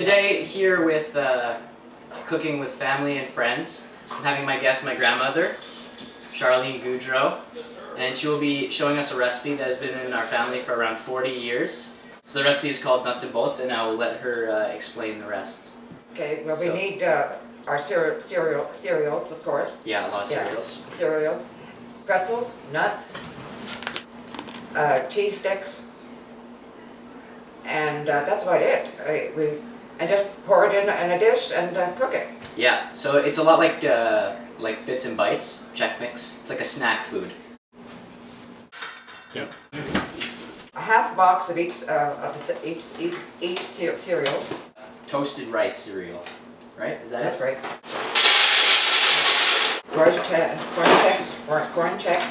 Today, here with cooking with family and friends, I'm having my guest, my grandmother, Charlene Goudreau, and she will be showing us a recipe that has been in our family for around 40 years. So the recipe is called nuts and bolts, and I will let her explain the rest. Okay, well, we need our cereals, of course. Yeah, a lot of cereals. Cereals, pretzels, nuts, cheese sticks, and that's about it. And just pour it in a dish and cook it. Yeah, so it's a lot like Bits and Bites, Check Mix. It's like a snack food. Yep. A half box of each cereal. Toasted rice cereal, right? Is that That's it? right. Corn checks.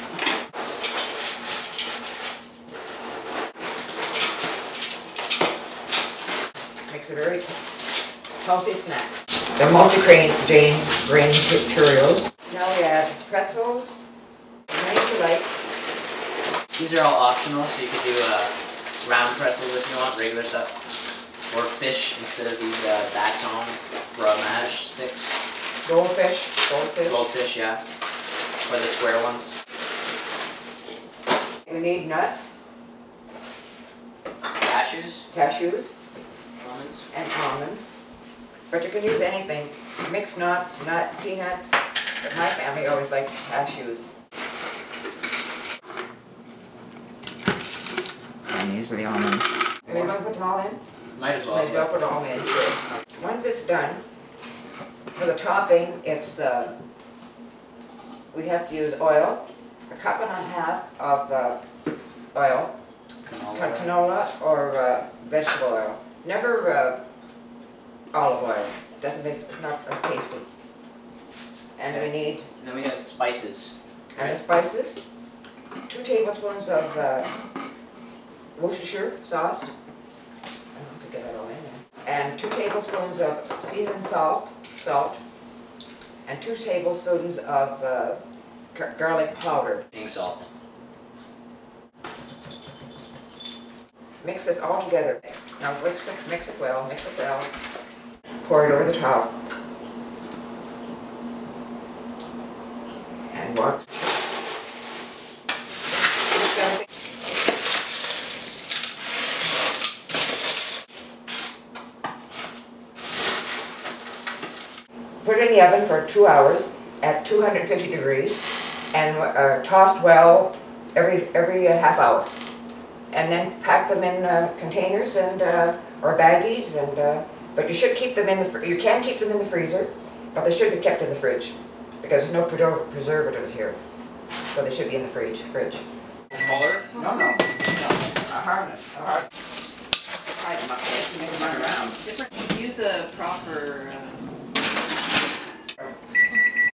Makes a very healthy snack. The multi-grain Cheerios. Now we add pretzels, many you like. These are all optional, so you could do round pretzels if you want, regular stuff, or fish instead of these baton fromage sticks. Goldfish. Goldfish, yeah, or the square ones. We need nuts. Cashews. Almonds. But you can use anything. Mixed nuts, peanuts. But my family always liked cashews. And these are the almonds. Are you going to put them all in? Might as well. Might as well put them all in, sure. Once it's done, for the topping, it's we have to use oil, a cup and a half of oil, canola or vegetable oil. Never olive oil. It's not tasty. And we need. And then we have spices. And the spices. 2 tablespoons of Worcestershire sauce. I don't have to get that all in there. And 2 tablespoons of seasoned salt, and 2 tablespoons of garlic powder. Pink salt. Mix this all together. Now mix it well. Pour it over the top. And watch. Put it in the oven for 2 hours at 250 degrees and tossed well every half hour. And then pack them in containers and or baggies, and but you should keep them in the you can keep them in the freezer, but they should be kept in the fridge because there's no preservatives here, so they should be in the fridge. Color? No. A harness. Tie them up there to make them run around. Use a proper